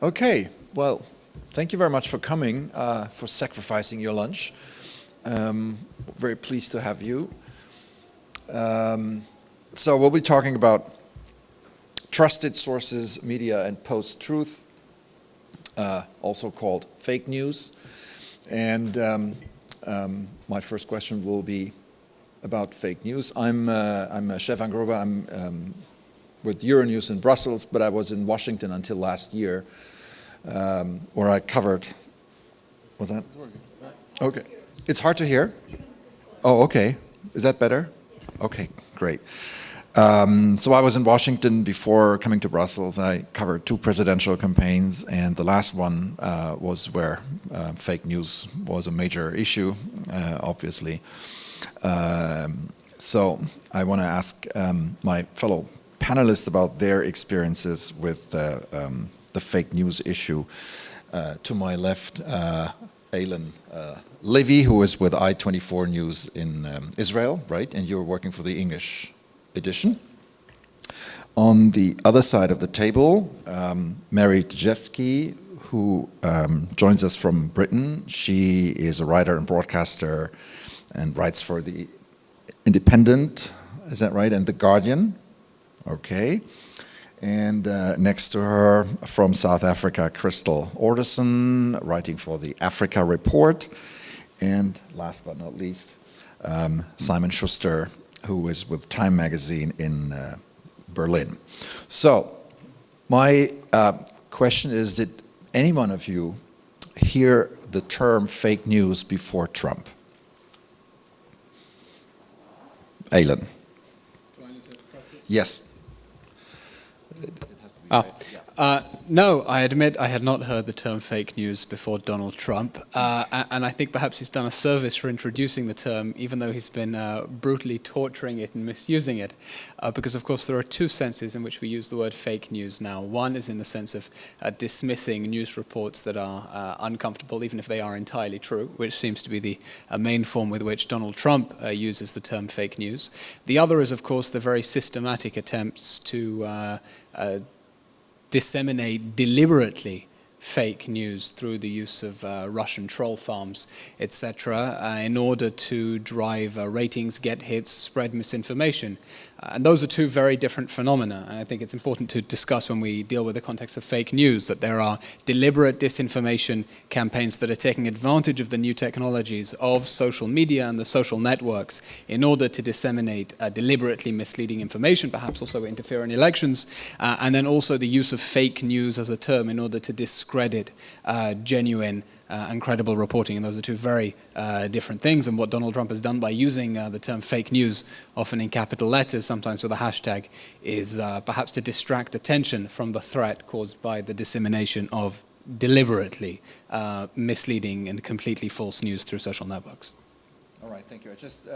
Okay, well, thank you very much for coming, for sacrificing your lunch. Very pleased to have you. So we'll be talking about trusted sources, media, and post-truth, also called fake news. And my first question will be about fake news. I'm Stefan Grober. I'm with Euronews in Brussels, but I was in Washington until last year, where I covered. Was that? Okay. It's hard to hear? Oh, okay. Is that better? Okay, great. So I was in Washington before coming to Brussels. I covered 2 presidential campaigns, and the last one was where fake news was a major issue, obviously. So I want to ask my fellow panelists about their experiences with the fake news issue. To my left, Alan Levy, who is with I-24 News in Israel, right? And you're working for the English edition. On the other side of the table, Mary Tjevsky, who joins us from Britain. She is a writer and broadcaster and writes for The Independent, is that right? And The Guardian. Okay. And next to her, from South Africa, Crystal Orderson, writing for the Africa Report. And last but not least, Simon Schuster, who is with Time magazine in Berlin. So, my question is, did any one of you hear the term fake news before Trump? Alan. Yes. No, I admit I had not heard the term fake news before Donald Trump, and I think perhaps he's done a service for introducing the term, even though he's been brutally torturing it and misusing it, because of course there are 2 senses in which we use the word fake news now. One is in the sense of dismissing news reports that are uncomfortable, even if they are entirely true, which seems to be the main form with which Donald Trump uses the term fake news. The other is, of course, the very systematic attempts to disseminate deliberately fake news through the use of Russian troll farms, etc., in order to drive ratings, get hits, spread misinformation. And those are 2 very different phenomena, and I think it's important to discuss when we deal with the context of fake news that there are deliberate disinformation campaigns that are taking advantage of the new technologies of social media and the social networks in order to disseminate deliberately misleading information, perhaps also interfere in elections, and then also the use of fake news as a term in order to discredit genuine and credible reporting, and those are 2 very different things. And what Donald Trump has done by using the term fake news, often in capital letters, sometimes with a hashtag, is perhaps to distract attention from the threat caused by the dissemination of deliberately misleading and completely false news through social networks. All right, thank you. I just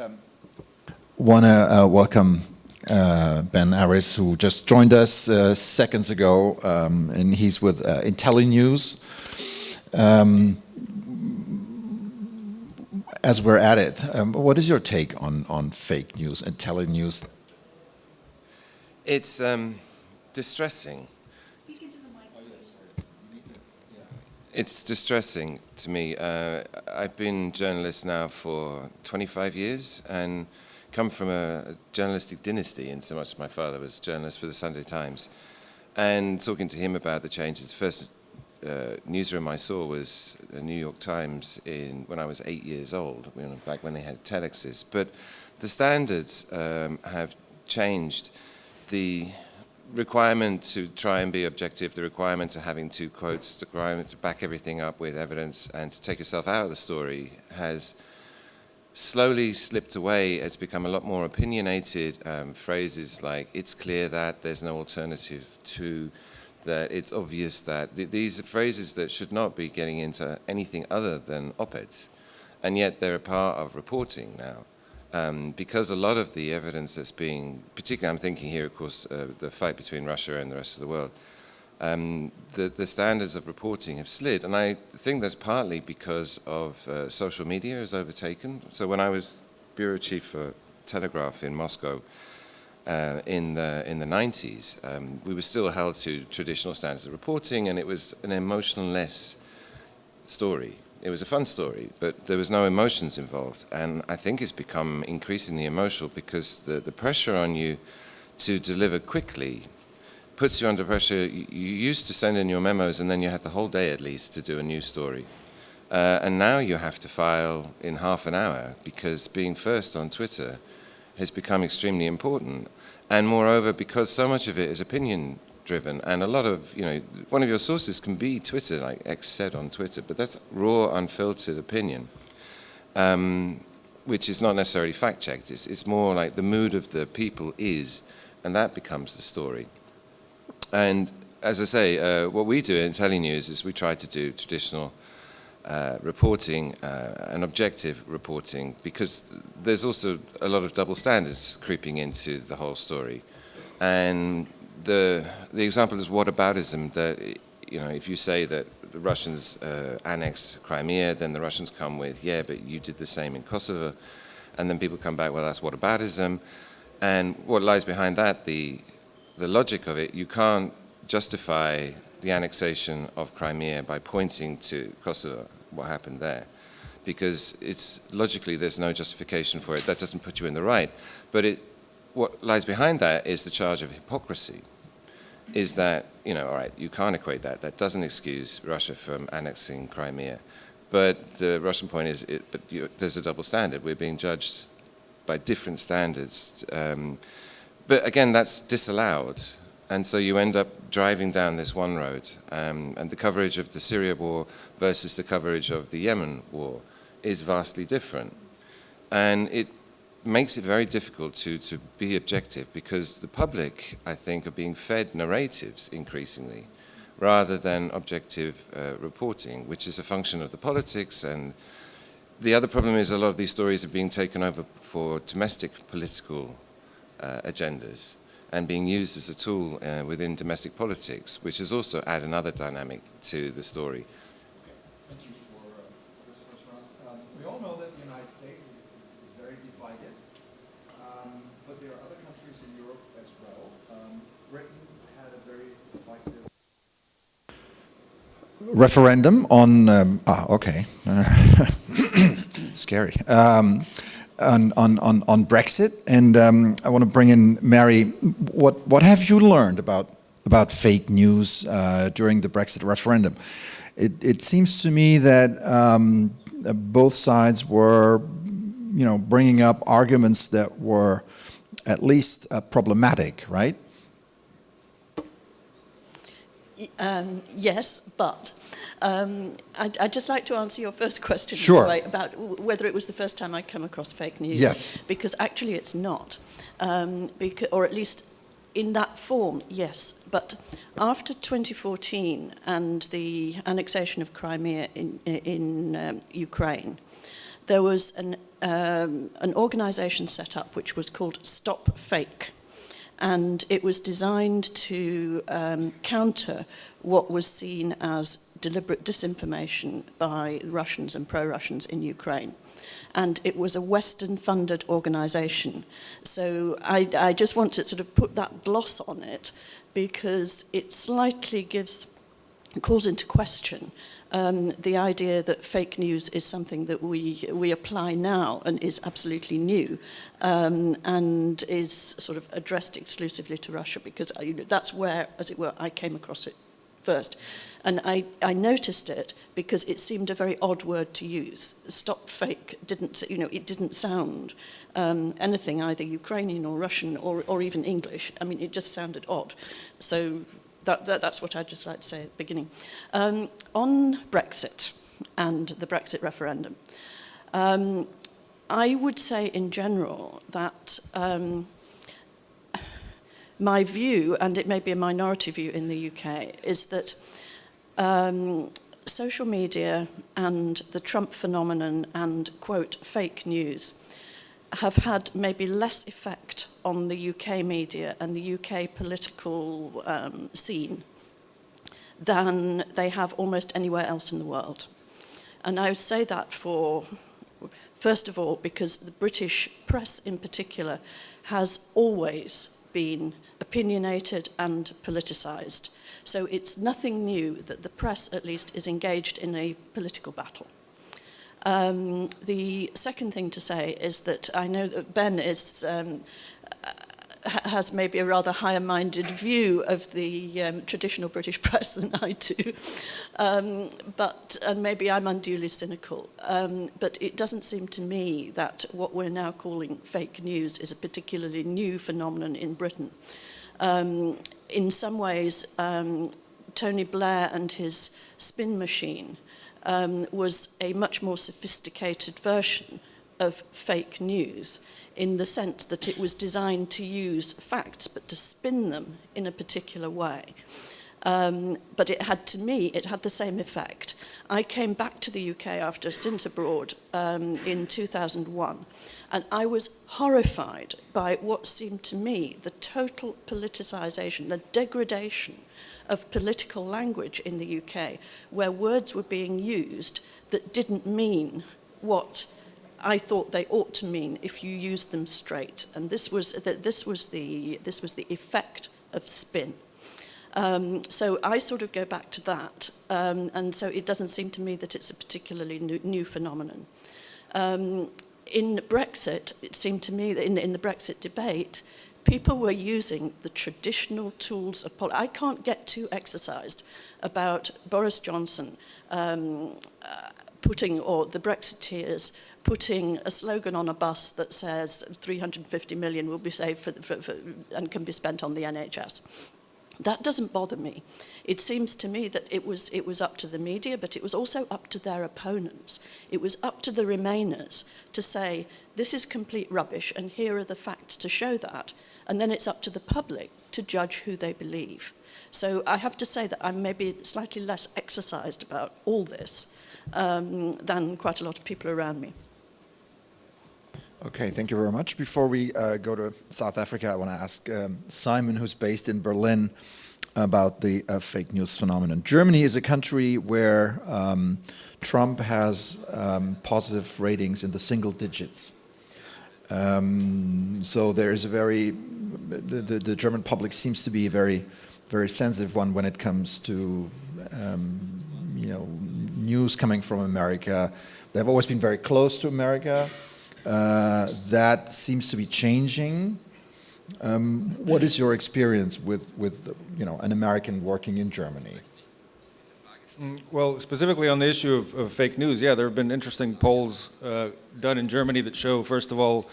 want to welcome Ben Harris, who just joined us seconds ago, and he's with IntelliNews. As we're at it, what is your take on fake news and IntelliNews? It's distressing. Speak into the mic. It's distressing to me. I've been a journalist now for 25 years and come from a journalistic dynasty, in so much my father was a journalist for the Sunday Times. And talking to him about the changes, the first newsroom I saw was the New York Times when I was 8 years old, back when they had telexes. But the standards have changed. The requirement to try and be objective, the requirement to having 2 quotes, the requirement to back everything up with evidence and to take yourself out of the story has slowly slipped away. It's become a lot more opinionated. Phrases like, it's clear that, there's no alternative to, that it's obvious that. These are phrases that should not be getting into anything other than op-eds. And yet they're a part of reporting now. Because a lot of the evidence that's being, particularly I'm thinking here, of course, the fight between Russia and the rest of the world, the standards of reporting have slid. And I think that's partly because of social media has overtaken. So when I was bureau chief for Telegraph in Moscow, in the 90s. We were still held to traditional standards of reporting, and it was an emotionless story. It was a fun story, but there was no emotions involved. And I think it's become increasingly emotional because the pressure on you to deliver quickly puts you under pressure. You used to send in your memos, and then you had the whole day at least to do a new story. And now you have to file in half an hour because being first on Twitter has become extremely important. And moreover, because so much of it is opinion driven, and a lot of, one of your sources can be Twitter, like X said on Twitter, but that's raw, unfiltered opinion, which is not necessarily fact-checked. It's more like the mood of the people is, and that becomes the story. And as I say, what we do in Telenews is we try to do traditional reporting and objective reporting, because there's also a lot of double standards creeping into the whole story. And the example is whataboutism, that if you say that the Russians annexed Crimea, then the Russians come with, yeah, but you did the same in Kosovo, and then people come back, well, that's whataboutism. And what lies behind that, the logic of it, you can't justify the annexation of Crimea by pointing to Kosovo, what happened there, because it's logically there's no justification for it. That doesn't put you in the right. But what lies behind that is the charge of hypocrisy, is that, all right, you can't equate that. That doesn't excuse Russia from annexing Crimea. But the Russian point is, there's a double standard. We're being judged by different standards. But again, that's disallowed. And so you end up driving down this one road. And the coverage of the Syria war versus the coverage of the Yemen war is vastly different. And it makes it very difficult to be objective, because the public, I think, are being fed narratives increasingly rather than objective reporting, which is a function of the politics. And the other problem is a lot of these stories are being taken over for domestic political agendas and being used as a tool within domestic politics, which has also added another dynamic to the story. Thank you for this first round. We all know that the United States is very divided, but there are other countries in Europe as well. Britain had a very divisive referendum on, okay, scary, on Brexit, and I want to bring in Mary. What have you learned about fake news during the Brexit referendum? It seems to me that both sides were, bringing up arguments that were at least problematic, right? Yes, but I'd just like to answer your first question, sure, right, about whether it was the first time I'd come across fake news. Yes. Because actually it's not, or at least in that form, yes. But after 2014 and the annexation of Crimea in Ukraine, there was an organisation set up which was called Stop Fake. And it was designed to counter what was seen as deliberate disinformation by Russians and pro-Russians in Ukraine. And it was a Western-funded organisation. So I just want to sort of put that gloss on it, because it slightly calls into question the idea that fake news is something that we apply now and is absolutely new, and is sort of addressed exclusively to Russia, because that's where, as it were, I came across it first. And I noticed it because it seemed a very odd word to use. Stop fake didn't, it didn't sound anything either Ukrainian or Russian or even English. I mean, it just sounded odd. So that's what I'd just like to say at the beginning. On Brexit and the Brexit referendum, I would say in general that my view, and it may be a minority view in the UK, is that social media and the Trump phenomenon and, quote, fake news have had maybe less effect on the UK media and the UK political scene than they have almost anywhere else in the world. And I would say that first of all, because the British press in particular has always been opinionated and politicised. So it's nothing new that the press, at least, is engaged in a political battle. The second thing to say is that I know that Ben is has maybe a rather higher-minded view of the traditional British press than I do, and maybe I'm unduly cynical. But it doesn't seem to me that what we're now calling fake news is a particularly new phenomenon in Britain. In some ways, Tony Blair and his spin machine was a much more sophisticated version of fake news, in the sense that it was designed to use facts but to spin them in a particular way. But it had the same effect. I came back to the UK after a stint abroad in 2001, and I was horrified by what seemed to me the total politicisation, the degradation of political language in the UK, where words were being used that didn't mean what I thought they ought to mean if you used them straight. And this was the effect of spin. So I sort of go back to that, and so it doesn't seem to me that it's a particularly new phenomenon. In Brexit, it seemed to me that in the Brexit debate, people were using the traditional tools of politics. I can't get too exercised about Boris Johnson or the Brexiteers putting a slogan on a bus that says 350 million will be saved and can be spent on the NHS. That doesn't bother me. It seems to me that it was up to the media, but it was also up to their opponents. It was up to the Remainers to say, this is complete rubbish, and here are the facts to show that. And then it's up to the public to judge who they believe. So I have to say that I'm maybe slightly less exercised about all this than quite a lot of people around me. Okay, thank you very much. Before we go to South Africa, I want to ask Simon, who's based in Berlin, about the fake news phenomenon. Germany is a country where Trump has positive ratings in the single digits. So there is the German public seems to be a very, very sensitive one when it comes to news coming from America. They've always been very close to America. That seems to be changing. What is your experience with an American working in Germany? Well, specifically on the issue of fake news, yeah, there have been interesting polls done in Germany that show, first of all,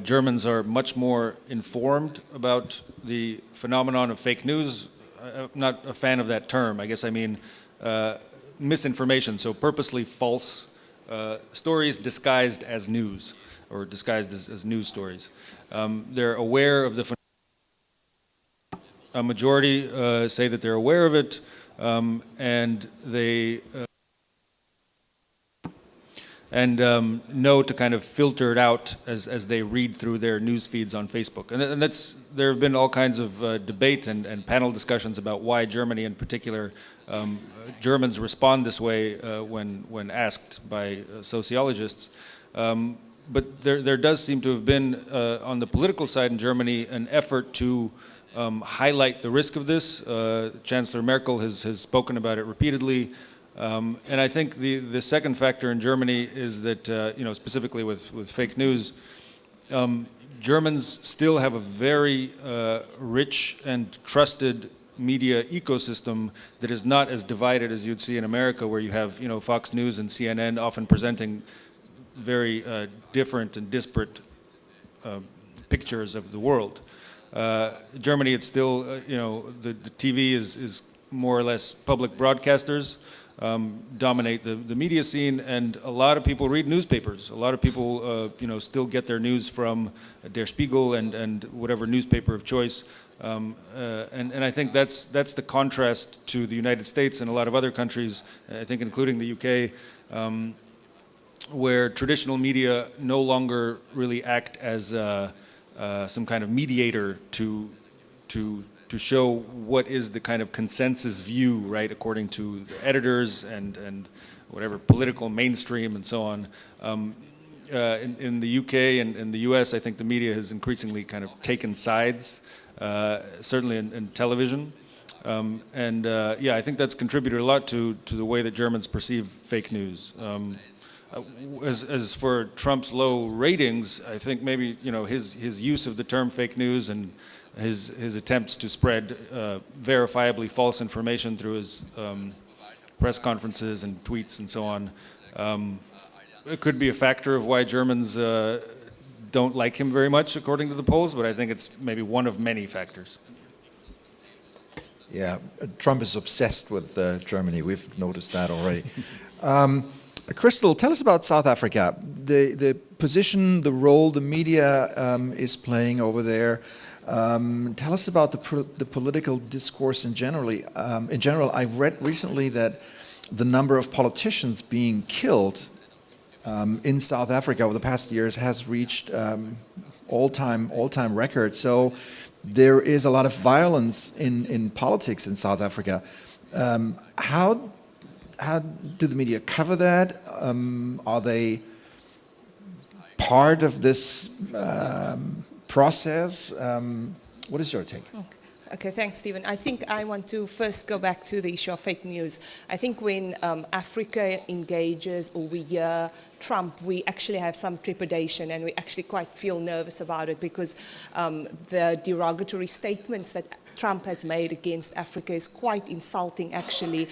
Germans are much more informed about the phenomenon of fake news. I'm not a fan of that term. I guess I mean misinformation, so purposely false stories disguised as news, or disguised as news stories. They're aware of the phenomenon. A majority say that they're aware of it, and they know to kind of filter it out as they read through their news feeds on Facebook. And there have been all kinds of debate and panel discussions about why Germany in particular, Germans respond this way when asked by sociologists. But there does seem to have been, on the political side in Germany, an effort to highlight the risk of this. Chancellor Merkel has spoken about it repeatedly. And I think the second factor in Germany is that, specifically with fake news, Germans still have a very rich and trusted media ecosystem that is not as divided as you'd see in America, where you have, Fox News and CNN often presenting very different and disparate pictures of the world. Germany, it's still, the TV is more or less public broadcasters dominate the media scene, and a lot of people read newspapers. A lot of people, still get their news from Der Spiegel and whatever newspaper of choice. And I think that's the contrast to the United States and a lot of other countries, I think including the UK, where traditional media no longer really act as some kind of mediator to show what is the kind of consensus view, right, according to the editors and whatever political mainstream and so on. In the UK and in the US, I think the media has increasingly kind of taken sides certainly in television. Yeah, I think that's contributed a lot to the way that Germans perceive fake news. As for Trump's low ratings, I think maybe his use of the term fake news and his attempts to spread verifiably false information through his press conferences and tweets and so on, it could be a factor of why Germans don't like him very much, according to the polls. But I think it's maybe one of many factors. Yeah, Trump is obsessed with Germany. We've noticed that already. Crystal, tell us about South Africa. The position, the role the media is playing over there. Tell us about the political discourse in general. I've read recently that the number of politicians being killed in South Africa over the past years has reached all-time records. So there is a lot of violence in politics in South Africa. How do the media cover that? Are they part of this process? What is your take? Okay, thanks, Stephen. I think I want to first go back to the issue of fake news. I think when Africa engages or we hear Trump, we actually have some trepidation and we actually quite feel nervous about it because the derogatory statements that Trump has made against Africa is quite insulting, actually,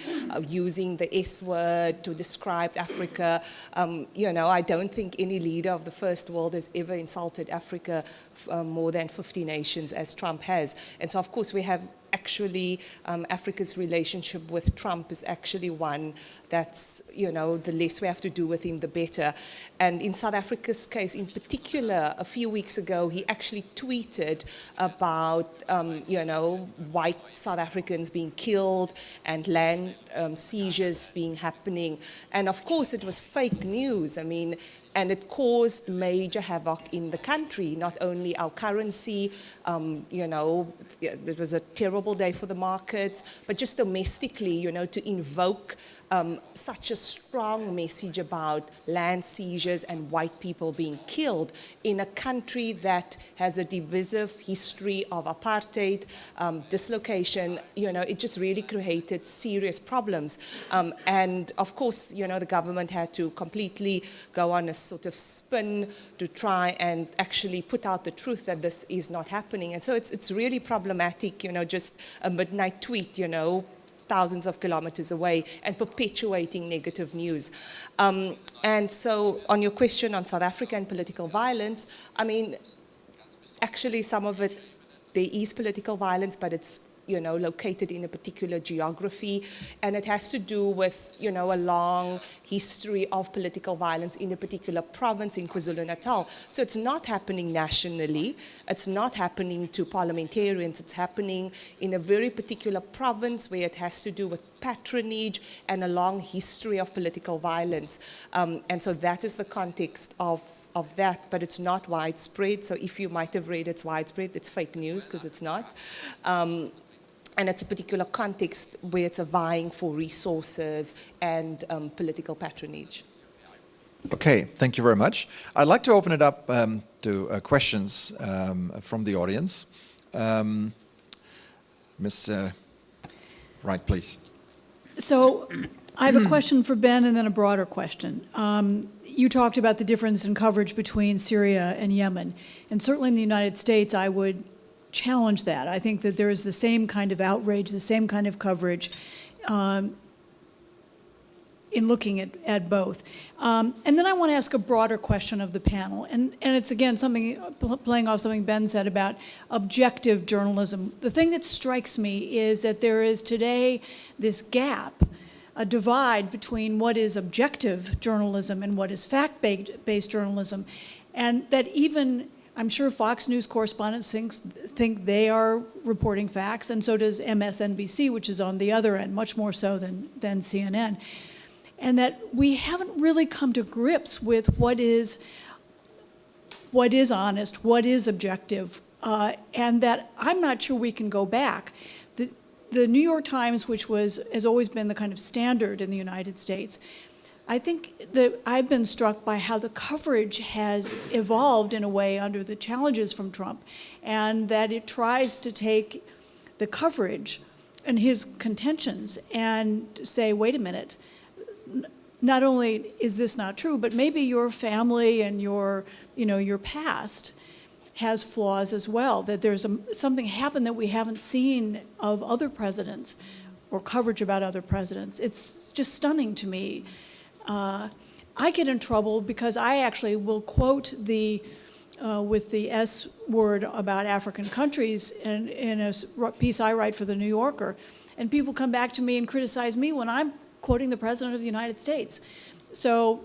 using the S word to describe Africa. I don't think any leader of the first world has ever insulted Africa more than 50 nations as Trump has. And so, of course, we have actually Africa's relationship with Trump is actually one that's, the less we have to do with him, the better. And in South Africa's case in particular, a few weeks ago, he actually tweeted about, white South Africans being killed and land seizures happening. And of course, it was fake news. And it caused major havoc in the country, not only our currency, it was a terrible day for the markets, but just domestically, to invoke such a strong message about land seizures and white people being killed in a country that has a divisive history of apartheid, dislocation, it just really created serious problems. And of course, the government had to completely go on a sort of spin to try and actually put out the truth that this is not happening. And so it's really problematic, just a midnight tweet, thousands of kilometers away and perpetuating negative news. And so on your question on South Africa and political violence, actually some of it, there is political violence, but it's located in a particular geography, and it has to do with, a long history of political violence in a particular province in KwaZulu-Natal. So it's not happening nationally, it's not happening to parliamentarians, it's happening in a very particular province where it has to do with patronage and a long history of political violence. And so that is the context of that, but it's not widespread. So if you might have read it's widespread, it's fake news because it's not. And it's a particular context where it's a vying for resources and political patronage. Okay, thank you very much. I'd like to open it up to questions from the audience. Ms. Wright, please. So I have a question for Ben and then a broader question. You talked about the difference in coverage between Syria and Yemen. And certainly in the United States, I would challenge that. I think that there is the same kind of outrage, the same kind of coverage in looking at both. And then I want to ask a broader question of the panel. And it's, again, something playing off something Ben said about objective journalism. The thing that strikes me is that there is today this gap, a divide between what is objective journalism and what is fact-based journalism. And that even, I'm sure Fox News correspondents think they are reporting facts, and so does MSNBC, which is on the other end, much more so than CNN. And that we haven't really come to grips with what is honest, what is objective, and that I'm not sure we can go back. The New York Times, which has always been the kind of standard in the United States, I think that I've been struck by how the coverage has evolved in a way under the challenges from Trump, and that it tries to take the coverage and his contentions and say, wait a minute, not only is this not true, but maybe your family and your past has flaws as well, that there's something happened that we haven't seen of other presidents or coverage about other presidents. It's just stunning to me. I get in trouble because I actually will quote with the S word about African countries in a piece I write for The New Yorker, and people come back to me and criticize me when I'm quoting the President of the United States. So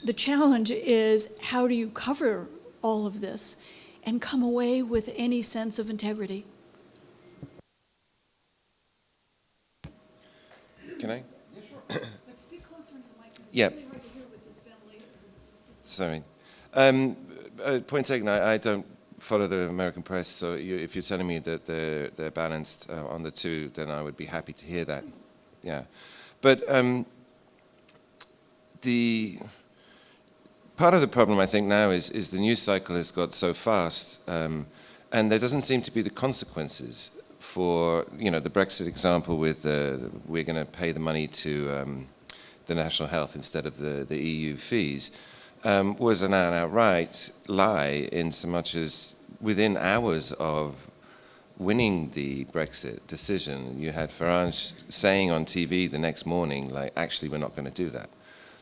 the challenge is, how do you cover all of this and come away with any sense of integrity? Can I? Yeah, sure. But speak closer into the mic. Yeah. It's really hard to hear with this ventilator system. Sorry. Point taken, I don't follow the American press, so if you're telling me that they're balanced on the two, then I would be happy to hear that. Yeah. But the part of the problem, I think, now is the news cycle has got so fast, and there doesn't seem to be the consequences for, the Brexit example with we're going to pay the money to the national health instead of the EU fees, was an outright lie, in so much as within hours of winning the Brexit decision, you had Farage saying on TV the next morning, like, actually, we're not going to do that.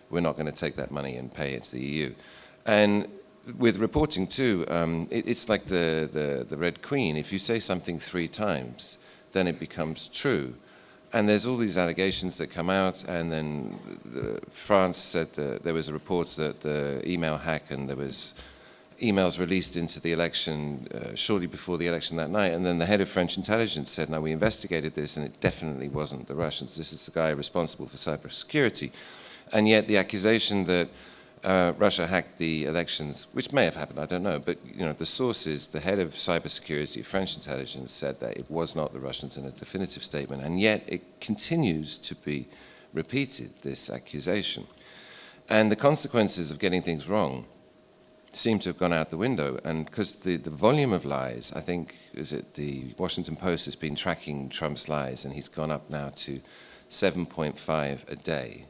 We're not going to take that money and pay it to the EU. And with reporting too, it's like the Red Queen. If you say something 3 times, then it becomes true. And there's all these allegations that come out, and then France said that there was reports that the email hack, and there was emails released into the election shortly before the election that night, and then the head of French intelligence said, no, we investigated this, and it definitely wasn't the Russians. This is the guy responsible for cybersecurity. And yet the accusation that Russia hacked the elections, which may have happened, I don't know, but the sources, the head of cybersecurity, French intelligence, said that it was not the Russians in a definitive statement, and yet it continues to be repeated, this accusation. And the consequences of getting things wrong seem to have gone out the window, and because the volume of lies, I think, the Washington Post has been tracking Trump's lies, and he's gone up now to 7.5 a day.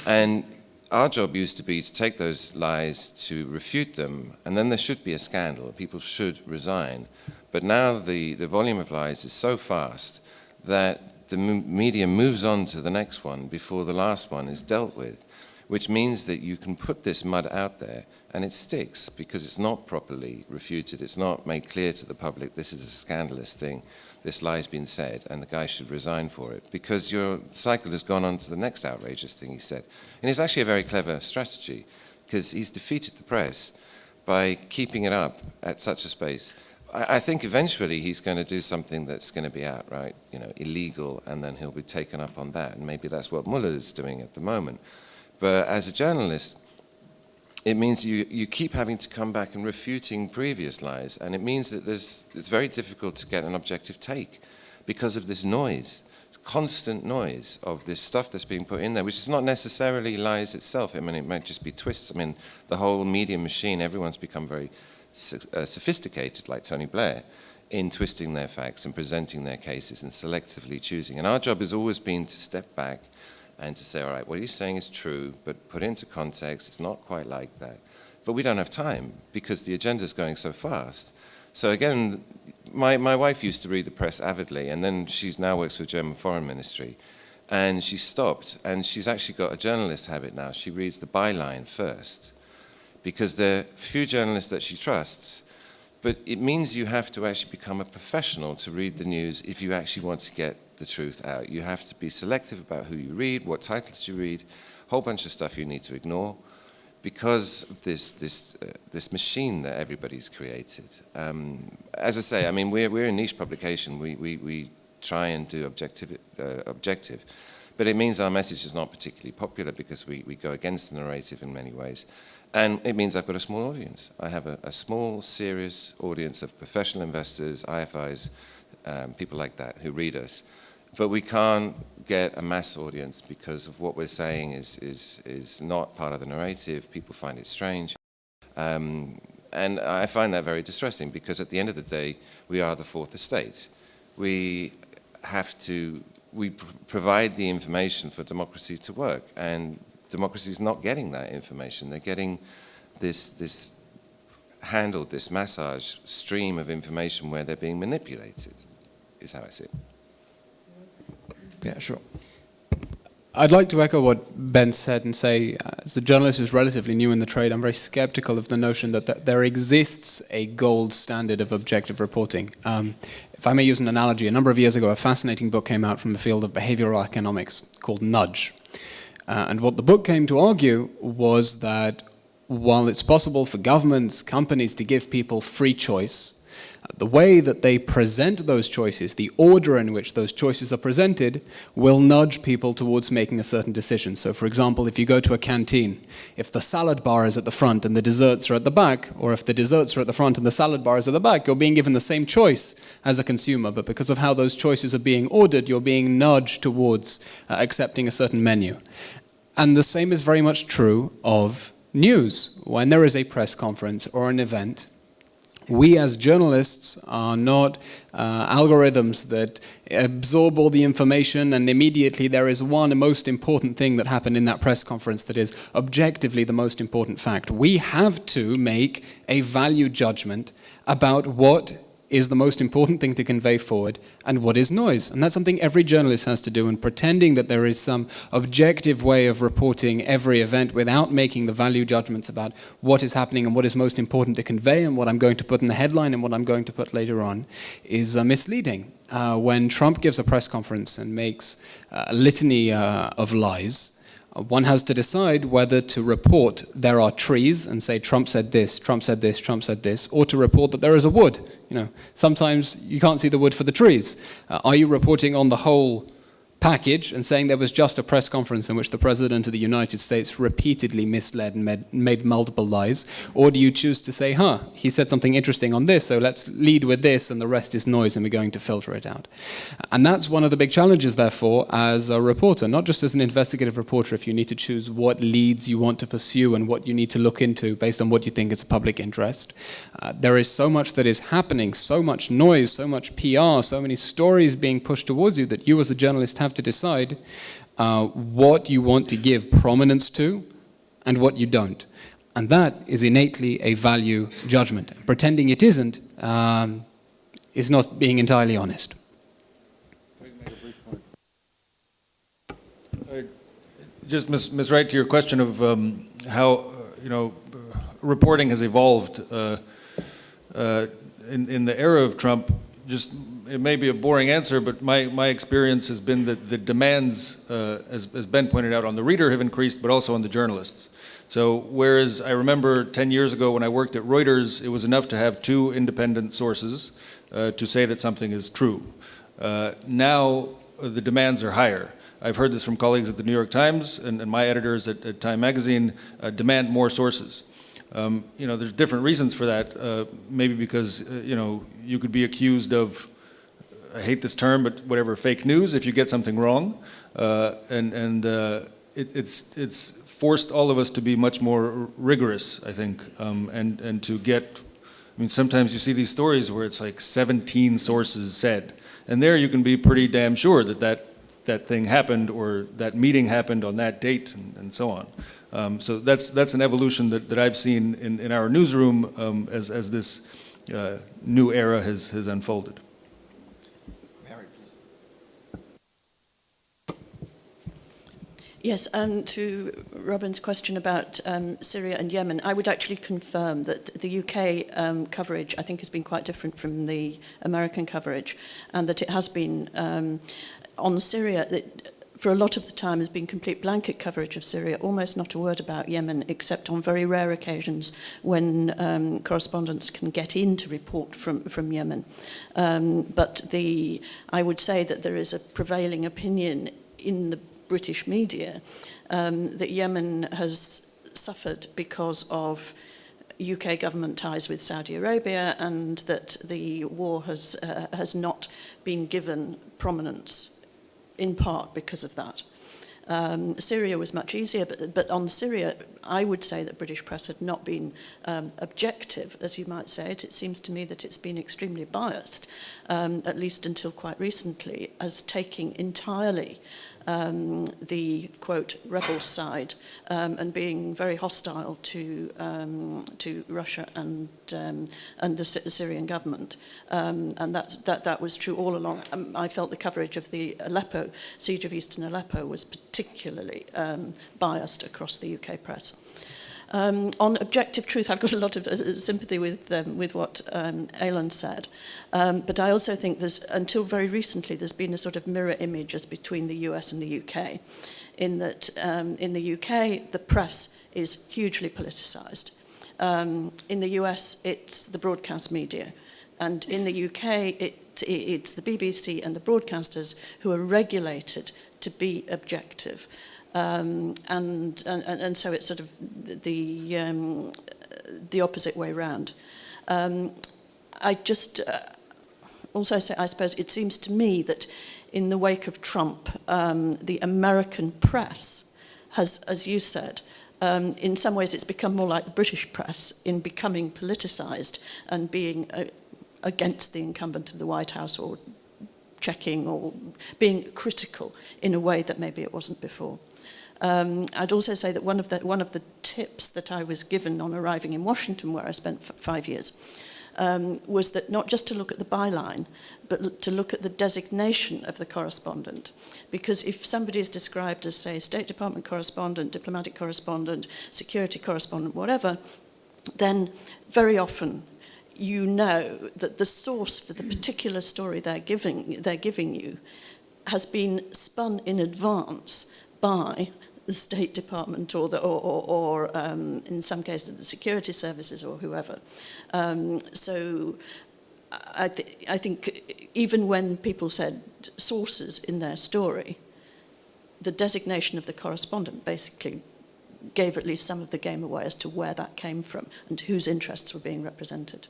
And our job used to be to take those lies, to refute them, and then there should be a scandal. People should resign. But now the volume of lies is so fast that the media moves on to the next one before the last one is dealt with, which means that you can put this mud out there and it sticks because it's not properly refuted. It's not made clear to the public, this is a scandalous thing. This lie's been said, and the guy should resign for it, because your cycle has gone on to the next outrageous thing he said. And it's actually a very clever strategy, because he's defeated the press by keeping it up at such a space. I think eventually he's going to do something that's going to be outright, illegal, and then he'll be taken up on that, and maybe that's what Mueller's doing at the moment. But as a journalist, it means you keep having to come back and refuting previous lies, and it means that it's very difficult to get an objective take because of this noise, constant noise of this stuff that's being put in there, which is not necessarily lies itself. I mean, it might just be twists. I mean, the whole media machine, everyone's become very sophisticated, like Tony Blair, in twisting their facts and presenting their cases and selectively choosing. And our job has always been to step back and to say, all right, what you're saying is true, but put into context, it's not quite like that. But we don't have time because the agenda's going so fast. So again, my wife used to read the press avidly, and then she now works for the German Foreign Ministry. And she stopped, and she's actually got a journalist habit now. She reads the byline first, because there are few journalists that she trusts. But it means you have to actually become a professional to read the news if you actually want to get the truth out. You have to be selective about who you read, what titles you read, a whole bunch of stuff you need to ignore because of this machine that everybody's created. As I say, I mean, we're a niche publication. We try and do objective, but it means our message is not particularly popular because we go against the narrative in many ways. And it means I've got a small audience. I have a small, serious audience of professional investors, IFIs, people like that who read us. But we can't get a mass audience because of what we're saying is not part of the narrative. People find it strange. And I find that very distressing because at the end of the day, we are the fourth estate. We provide the information for democracy to work, and democracy is not getting that information. They're getting this handled, this massage stream of information where they're being manipulated, is how I see it. Yeah, sure. I'd like to echo what Ben said and say, as a journalist who's relatively new in the trade, I'm very skeptical of the notion that there exists a gold standard of objective reporting. If I may use an analogy, a number of years ago, a fascinating book came out from the field of behavioral economics called Nudge. And what the book came to argue was that while it's possible for governments, companies to give people free choice, the way that they present those choices, the order in which those choices are presented, will nudge people towards making a certain decision. So, for example, if you go to a canteen, if the salad bar is at the front and the desserts are at the back, or if the desserts are at the front and the salad bar is at the back, you're being given the same choice as a consumer, but because of how those choices are being ordered, you're being nudged towards accepting a certain menu. And the same is very much true of news. When there is a press conference or an event, we as journalists are not algorithms that absorb all the information and immediately there is one most important thing that happened in that press conference that is objectively the most important fact. We have to make a value judgment about what is the most important thing to convey forward and what is noise. And that's something every journalist has to do, and pretending that there is some objective way of reporting every event without making the value judgments about what is happening and what is most important to convey and what I'm going to put in the headline and what I'm going to put later on is misleading. When Trump gives a press conference and makes a litany of lies, one has to decide whether to report there are trees and say Trump said this, Trump said this, Trump said this, or to report that there is a wood. You know, sometimes you can't see the wood for the trees. Are you reporting on the whole package and saying there was just a press conference in which the President of the United States repeatedly misled and made multiple lies? Or do you choose to say, he said something interesting on this, so let's lead with this and the rest is noise and we're going to filter it out? And that's one of the big challenges, therefore, as a reporter, not just as an investigative reporter, if you need to choose what leads you want to pursue and what you need to look into based on what you think is a public interest. There is so much that is happening, so much noise, so much PR, so many stories being pushed towards you that you as a journalist have to decide what you want to give prominence to and what you don't. And that is innately a value judgment. Pretending it isn't is not being entirely honest. Just, Ms. Wright, to your question of how reporting has evolved in the era of Trump, it may be a boring answer, but my experience has been that the demands, as Ben pointed out, on the reader have increased, but also on the journalists. So whereas I remember 10 years ago when I worked at Reuters, it was enough to have 2 independent sources to say that something is true. Now the demands are higher. I've heard this from colleagues at the New York Times, and my editors at Time Magazine demand more sources. There's different reasons for that. Maybe because you could be accused of, I hate this term, but whatever, fake news if you get something wrong, it's forced all of us to be much more rigorous, I think, and to get. I mean, sometimes you see these stories where it's like 17 sources said, and there you can be pretty damn sure that thing happened or that meeting happened on that date and so on. So that's an evolution that I've seen in our newsroom as this new era has unfolded. Mary, please. Yes, and to Robin's question about Syria and Yemen, I would actually confirm that the UK coverage, I think, has been quite different from the American coverage, and that it has been on Syria, that for a lot of the time has been complete blanket coverage of Syria, almost not a word about Yemen, except on very rare occasions when correspondents can get in to report from Yemen. But I would say that there is a prevailing opinion in the British media that Yemen has suffered because of UK government ties with Saudi Arabia, and that the war has not been given prominence in part because of that. Syria was much easier, but on Syria, I would say that British press had not been objective, as you might say it. It seems to me that it's been extremely biased, at least until quite recently, as taking entirely the, quote, rebel side and being very hostile to Russia and the Syrian government. And that was true all along. I felt the coverage of the Aleppo, siege of eastern Aleppo was particularly biased across the UK press. On objective truth, I've got a lot of sympathy with what Aileen said. But I also think until very recently, there's been a sort of mirror image as between the US and the UK, in that in the UK, the press is hugely politicised. In the US, it's the broadcast media. And in the UK, it's the BBC and the broadcasters who are regulated to be objective. And so it's sort of the opposite way round. I just also say, I suppose, it seems to me that in the wake of Trump, the American press has, as you said, in some ways it's become more like the British press in becoming politicised and being against the incumbent of the White House, or checking, or being critical in a way that maybe it wasn't before. I'd also say that one of the tips that I was given on arriving in Washington, where I spent 5 years, was that not just to look at the byline, but to look at the designation of the correspondent. Because if somebody is described as, say, State Department correspondent, diplomatic correspondent, security correspondent, whatever, then very often you know that the source for the particular story they're giving you has been spun in advance by the State Department or in some cases the security services or whoever. So I think even when people said sources in their story, the designation of the correspondent basically gave at least some of the game away as to where that came from and whose interests were being represented.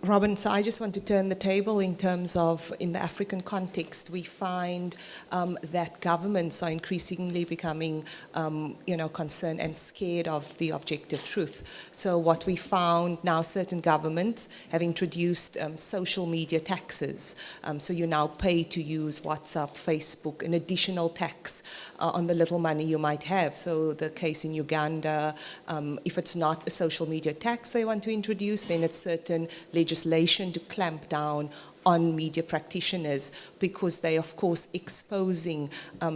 Robin, so I just want to turn the table in terms of, in the African context, we find that governments are increasingly becoming, concerned and scared of the objective truth. So what we found now, certain governments have introduced social media taxes. So you now pay to use WhatsApp, Facebook, an additional tax on the little money you might have. So the case in Uganda, if it's not a social media tax they want to introduce, then it's certain legislation to clamp down on media practitioners, because they, of course, exposing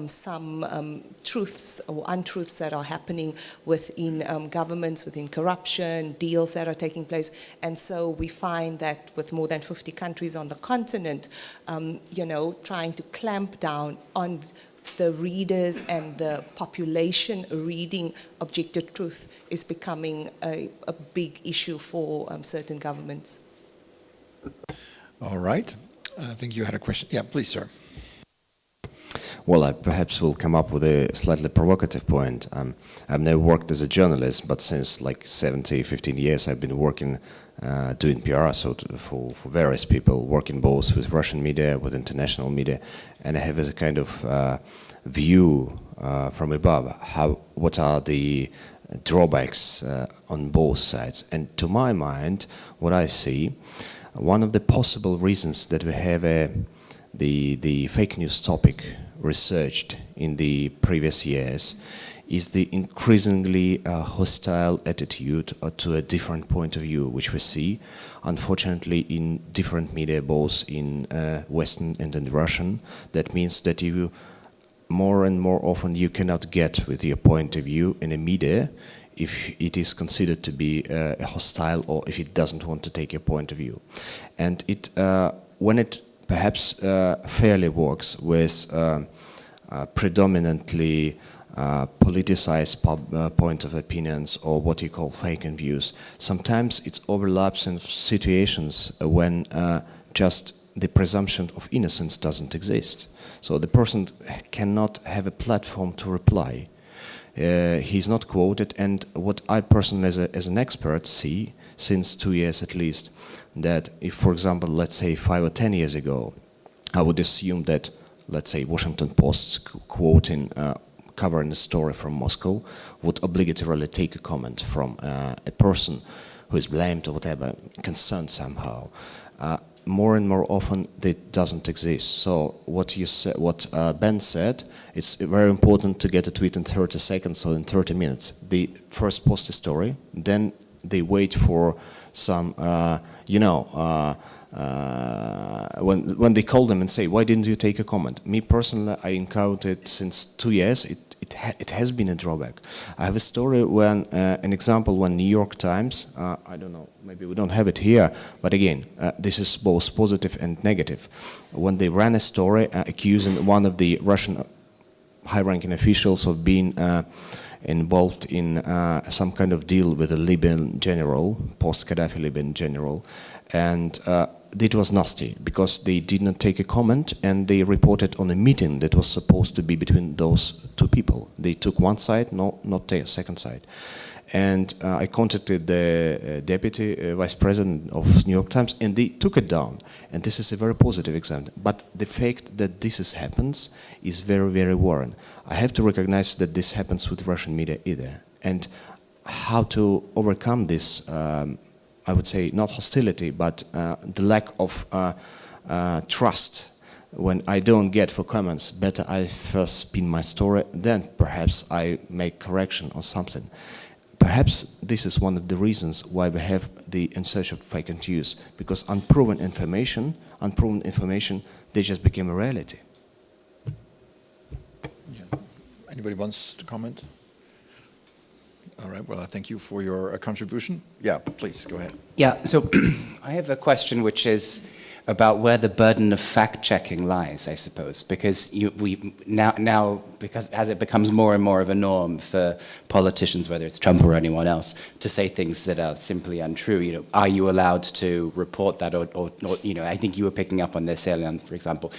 some truths or untruths that are happening within governments, within corruption, deals that are taking place. And so we find that with more than 50 countries on the continent, trying to clamp down on the readers and the population reading objective truth is becoming a big issue for certain governments. All right. I think you had a question. Yeah, please, sir. Well, I perhaps will come up with a slightly provocative point. I've never worked as a journalist, but since like 15 years, I've been working, doing PR, so for various people, working both with Russian media, with international media, and I have a kind of view from above, what are the drawbacks on both sides. And to my mind, what I see, one of the possible reasons that we have the fake news topic researched in the previous years is the increasingly hostile attitude to a different point of view, which we see, unfortunately, in different media, both in Western and in Russian. That means that you more and more often you cannot get with your point of view in a media if it is considered to be hostile, or if it doesn't want to take a point of view. And it, when it perhaps fairly works with predominantly politicized point of opinions, or what you call fake views, sometimes it overlaps in situations when just the presumption of innocence doesn't exist. So the person cannot have a platform to reply. He's not quoted, and what I personally as an expert see, since 2 years at least, that if, for example, let's say 5 or 10 years ago, I would assume that, let's say, Washington Post's quoting, covering the story from Moscow would obligatorily take a comment from a person who is blamed or whatever, concerned somehow. More and more often, that doesn't exist. So what you said, what Ben said, it's very important to get a tweet in 30 seconds or in 30 minutes. They first post a story, then they wait for some, when they call them and say, why didn't you take a comment? Me personally, I encountered since 2 years, it has been a drawback. I have a story when, an example when New York Times, I don't know, maybe we don't have it here, but again, this is both positive and negative. When they ran a story accusing one of the Russian high-ranking officials of being involved in some kind of deal with a Libyan general, post-Gaddafi Libyan general, and it was nasty because they did not take a comment and they reported on a meeting that was supposed to be between those two people. They took one side, not the second side. And I contacted the deputy vice president of New York Times and they took it down. And this is a very positive example. But the fact that this happens is very, very worrying. I have to recognize that this happens with Russian media either. And how to overcome this, I would say not hostility, but the lack of trust. When I don't get for comments, better I first spin my story, then perhaps I make correction or something. Perhaps this is one of the reasons why we have the in search of fake news, because unproven information, they just became a reality. Yeah. Anybody wants to comment? All right, well, I thank you for your contribution. Yeah, please, go ahead. Yeah, so I have a question which is about where the burden of fact-checking lies, I suppose, because because as it becomes more and more of a norm for politicians, whether it's Trump or anyone else, to say things that are simply untrue, are you allowed to report that, or I think you were picking up on this, Elian, for example.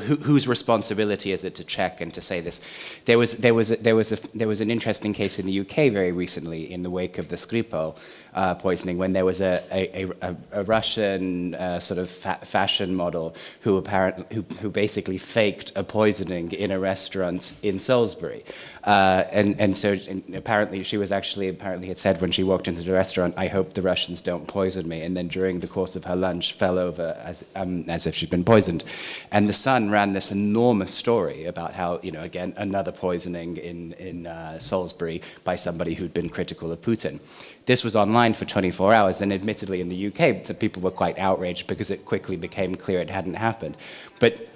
Whose responsibility is it to check and to say this? There was an interesting case in the UK very recently in the wake of the Skripal poisoning, when there was a Russian sort of fashion model who basically faked a poisoning in a restaurant in Salisbury, and apparently she was apparently had said when she walked into the restaurant, "I hope the Russians don't poison me," and then during the course of her lunch fell over as if she'd been poisoned. And the Sun ran this enormous story about how again another poisoning in Salisbury by somebody who'd been critical of Putin. This was online for 24 hours, and admittedly in the UK, the people were quite outraged because it quickly became clear it hadn't happened. But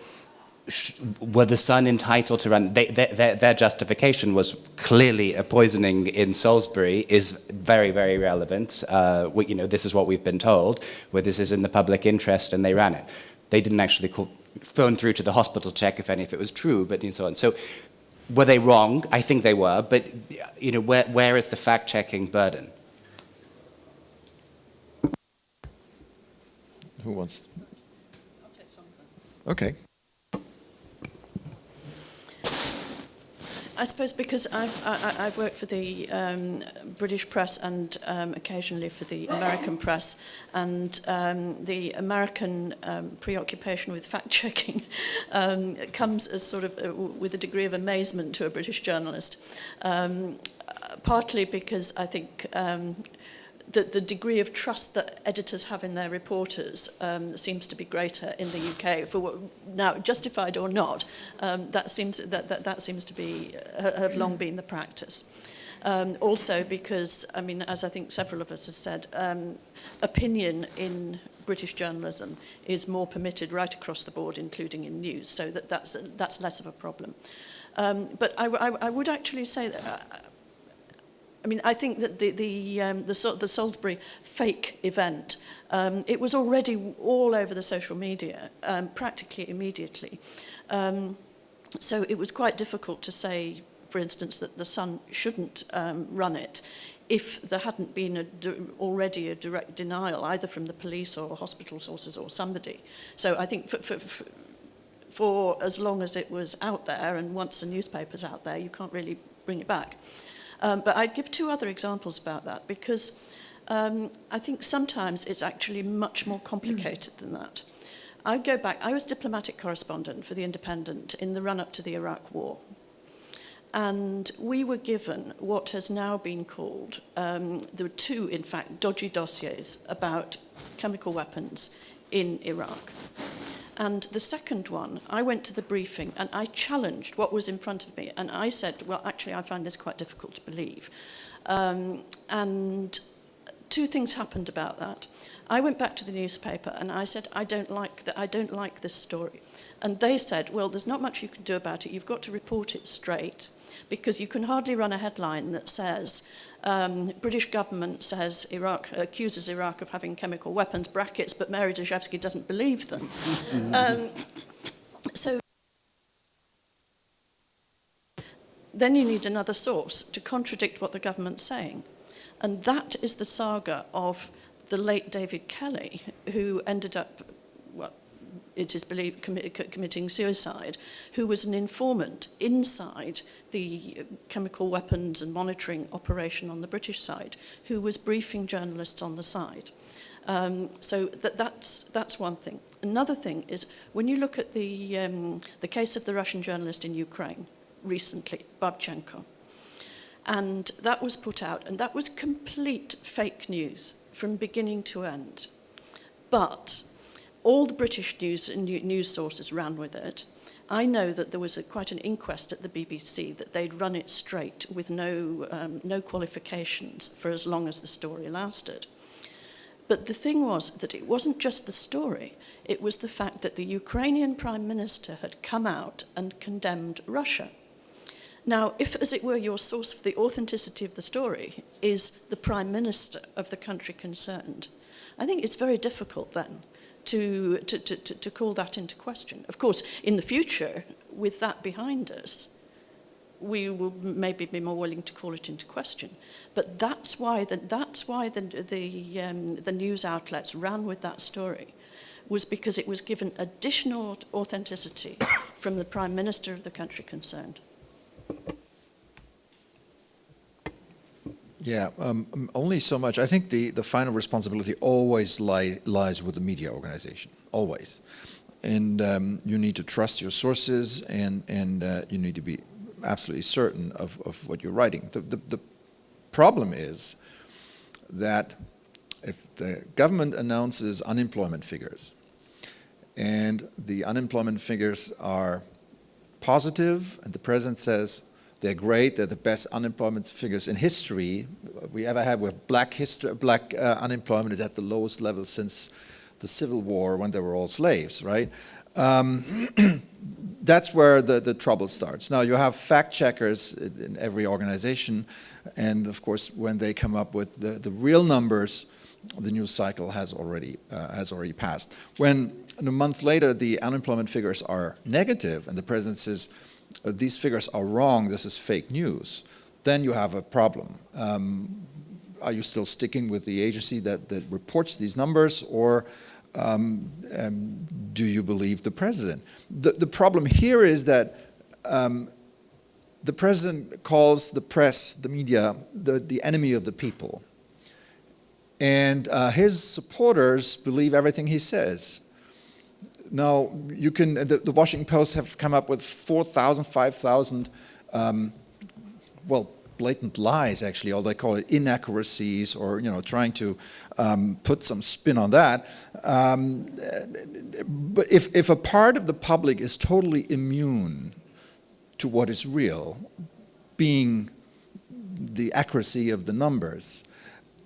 were the Sun entitled to run? Their justification was clearly a poisoning in Salisbury is very, very relevant. This is what we've been told, where this is in the public interest, and they ran it. They didn't actually phone through to the hospital check if any of it was true, but and so on. So were they wrong? I think they were, but where is the fact-checking burden? Who wants? I'll take something. Okay. I suppose because I've worked for the British press and occasionally for the American press, and the American preoccupation with fact-checking comes as sort of with a degree of amazement to a British journalist, partly because I think the degree of trust that editors have in their reporters seems to be greater in the UK. Now, justified or not, that seems to be have long been the practice. Also, because as I think several of us have said, opinion in British journalism is more permitted right across the board, including in news. So that's less of a problem. But I would actually say that. I think that the Salisbury fake event, it was already all over the social media, practically immediately. So it was quite difficult to say, for instance, that the Sun shouldn't run it if there hadn't been already a direct denial, either from the police or hospital sources or somebody. So I think for as long as it was out there, and once the newspaper's out there, you can't really bring it back. But I'd give two other examples about that, because I think sometimes it's actually much more complicated than that. I go back, I was diplomatic correspondent for The Independent in the run-up to the Iraq War. And we were given what has now been called, there were two, in fact, dodgy dossiers about chemical weapons in Iraq. And the second one, I went to the briefing and I challenged what was in front of me. And I said, well, actually, I find this quite difficult to believe. And two things happened about that. I went back to the newspaper and I said, I don't like this story. And they said, well, there's not much you can do about it. You've got to report it straight, because you can hardly run a headline that says, British government says accuses Iraq of having chemical weapons, brackets, but Mary Dejevsky doesn't believe them. So then you need another source to contradict what the government's saying. And that is the saga of the late David Kelly, who ended up, well, it is believed, committing suicide, who was an informant inside the chemical weapons and monitoring operation on the British side, who was briefing journalists on the side. So that's one thing. Another thing is, when you look at the case of the Russian journalist in Ukraine recently, Babchenko, and that was put out, and that was complete fake news from beginning to end. But all the British news sources ran with it. I know that there was quite an inquest at the BBC that they'd run it straight with no qualifications for as long as the story lasted. But the thing was that it wasn't just the story, it was the fact that the Ukrainian Prime Minister had come out and condemned Russia. Now, if, as it were, your source for the authenticity of the story is the Prime Minister of the country concerned, I think it's very difficult then to call that into question. Of course, in the future, with that behind us, we will maybe be more willing to call it into question. But that's why the news outlets ran with that story, was because it was given additional authenticity from the Prime Minister of the country concerned. Yeah, only so much. I think the final responsibility always lies with the media organization, always. And you need to trust your sources, and you need to be absolutely certain of what you're writing. The problem is that if the government announces unemployment figures, and the unemployment figures are positive, and the president says they're great, they're the best unemployment figures in history we ever had, with black unemployment is at the lowest level since the Civil War, when they were all slaves, right? That's where the trouble starts. Now, you have fact checkers in every organization, and of course, when they come up with the real numbers, the news cycle has already passed. When a month later the unemployment figures are negative, and the president says, these figures are wrong, this is fake news, then you have a problem. Are you still sticking with the agency that reports these numbers, or do you believe the president? The problem here is that the president calls the press, the media, the enemy of the people. And his supporters believe everything he says. Now, you can, the Washington Post have come up with 4,000, 5,000, well, blatant lies, actually, or they call it inaccuracies, or, trying to put some spin on that. But if a part of the public is totally immune to what is real, being the accuracy of the numbers,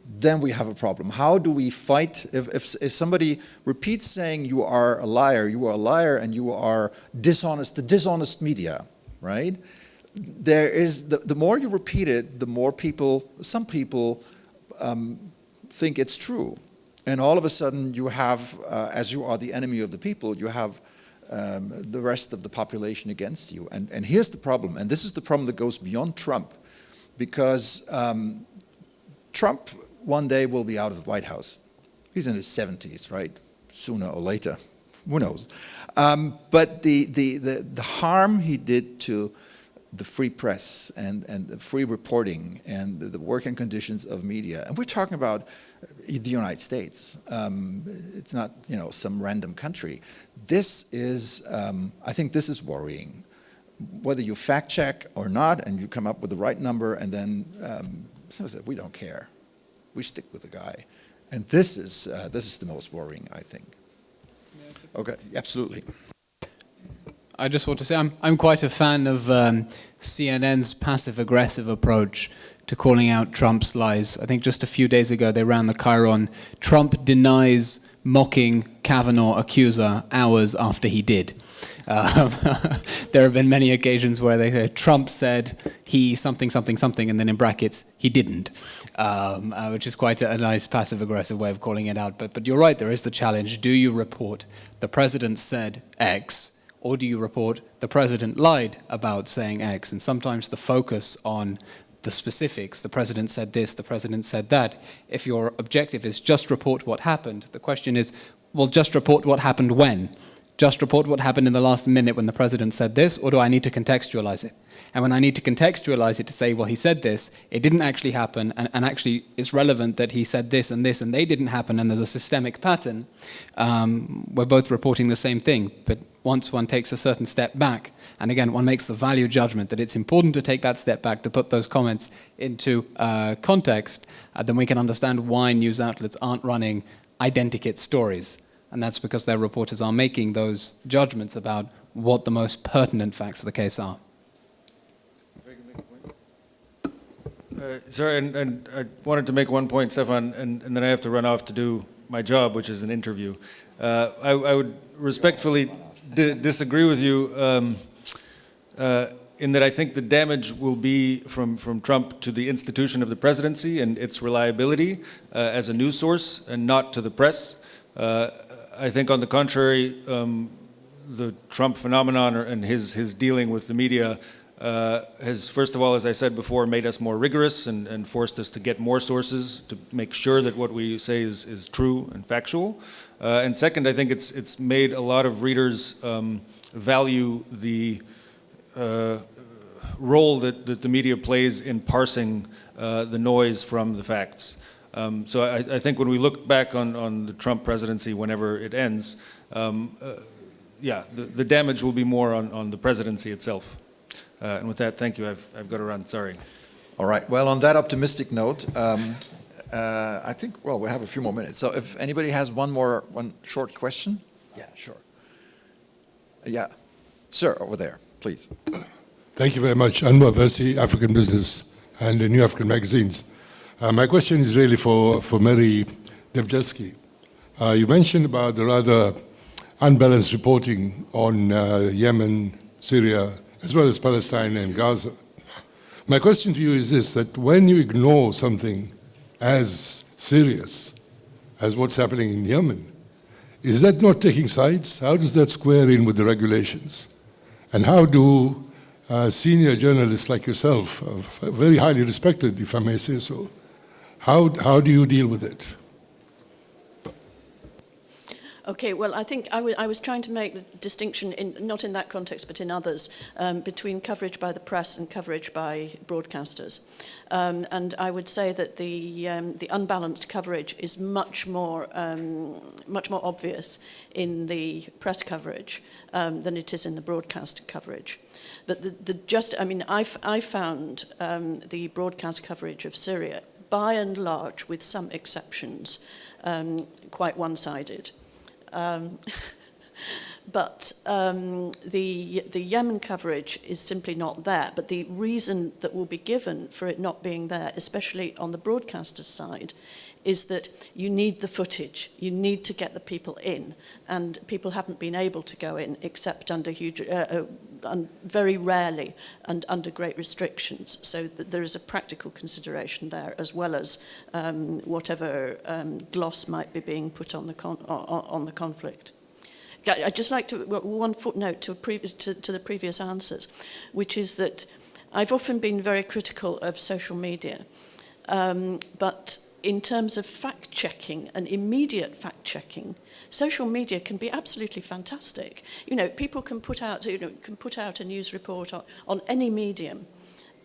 then we have a problem. How do we fight if somebody repeats saying you are a liar, and you are dishonest, the dishonest media, right? There is, the more you repeat it, the more some people think it's true. And all of a sudden you have, as you are the enemy of the people, you have the rest of the population against you. And here's the problem, and this is the problem that goes beyond Trump, because Trump one day will be out of the White House. He's in his 70s, right? Sooner or later, who knows? But the harm he did to the free press and the free reporting and the working conditions of media. And we're talking about the United States. It's not, you know, some random country. This is, I think this is worrying. Whether you fact check or not and you come up with the right number and then someone said, we don't care. We stick with the guy. And this is the most worrying, I think. Okay, absolutely. I just want to say I'm quite a fan of CNN's passive-aggressive approach to calling out Trump's lies. I think just a few days ago they ran the chyron, Trump denies mocking Kavanaugh accuser hours after he did. There have been many occasions where they say Trump said he something, something, something, and then in brackets, he didn't, which is quite a nice passive-aggressive way of calling it out. But you're right, there is the challenge. Do you report the president said X, or do you report the president lied about saying X? And sometimes the focus on the specifics, the president said this, the president said that. If your objective is just report what happened, the question is, well, just report what happened when? Just report what happened in the last minute when the president said this, or do I need to contextualize it? And when I need to contextualize it to say, well, he said this, it didn't actually happen, and actually it's relevant that he said this, and they didn't happen, and there's a systemic pattern, we're both reporting the same thing. But once one takes a certain step back, and again, one makes the value judgment that it's important to take that step back to put those comments into context, then we can understand why news outlets aren't running identikit stories. And that's because their reporters are making those judgments about what the most pertinent facts of the case are. Sorry, and I wanted to make one point, Stefan, and then I have to run off to do my job, which is an interview. I would respectfully disagree with you in that I think the damage will be from Trump to the institution of the presidency and its reliability as a news source, and not to the press. I think, on the contrary, the Trump phenomenon and his dealing with the media has, first of all, as I said before, made us more rigorous and forced us to get more sources to make sure that what we say is true and factual. And second, I think it's made a lot of readers value the role that the media plays in parsing the noise from the facts. So I think when we look back on the Trump presidency, whenever it ends, yeah, the damage will be more on the presidency itself. And with that, thank you. I've got to run. Sorry. All right. Well, on that optimistic note, I think, well, we have a few more minutes. So if anybody has one short question. Yeah, sure. Yeah. Sir, over there, please. Thank you very much. Anwar Versi, African Business and the New African Magazines. My question is really for Mary Devjelski. You mentioned about the rather unbalanced reporting on Yemen, Syria, as well as Palestine and Gaza. My question to you is this, that when you ignore something as serious as what's happening in Yemen, is that not taking sides? How does that square in with the regulations? And how do senior journalists like yourself, very highly respected, if I may say so, how do you deal with it? Okay, well, I think I was trying to make the distinction, not in that context, but in others, between coverage by the press and coverage by broadcasters. And I would say that the unbalanced coverage is much more obvious in the press coverage than it is in the broadcast coverage. But I found the broadcast coverage of Syria, by and large, with some exceptions, quite one-sided. But the Yemen coverage is simply not there. But the reason that will be given for it not being there, especially on the broadcaster's side, is that you need the footage. You need to get the people in. And people haven't been able to go in except under huge, very rarely and under great restrictions. So that there is a practical consideration there, as well as whatever gloss might be being put on the conflict. I'd just like to, one footnote to the previous answers, which is that I've often been very critical of social media, but in terms of fact-checking and immediate fact-checking, social media can be absolutely fantastic. You know, people can put out, a news report on any medium,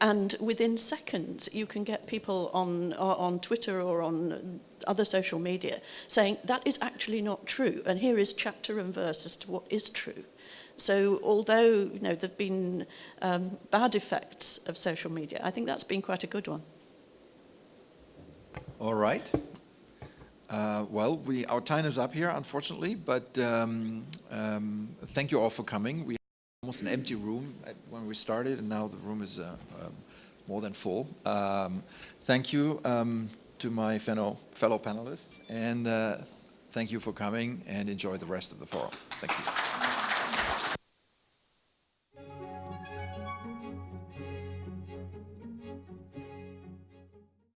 and within seconds you can get people on Twitter or on other social media saying that is actually not true, and here is chapter and verse as to what is true. So although there have been bad effects of social media, I think that's been quite a good one. All right. Well, our time is up here, unfortunately, but thank you all for coming. We had almost an empty room when we started, and now the room is more than full. Thank you to my fellow panelists, and thank you for coming, and enjoy the rest of the forum. Thank you.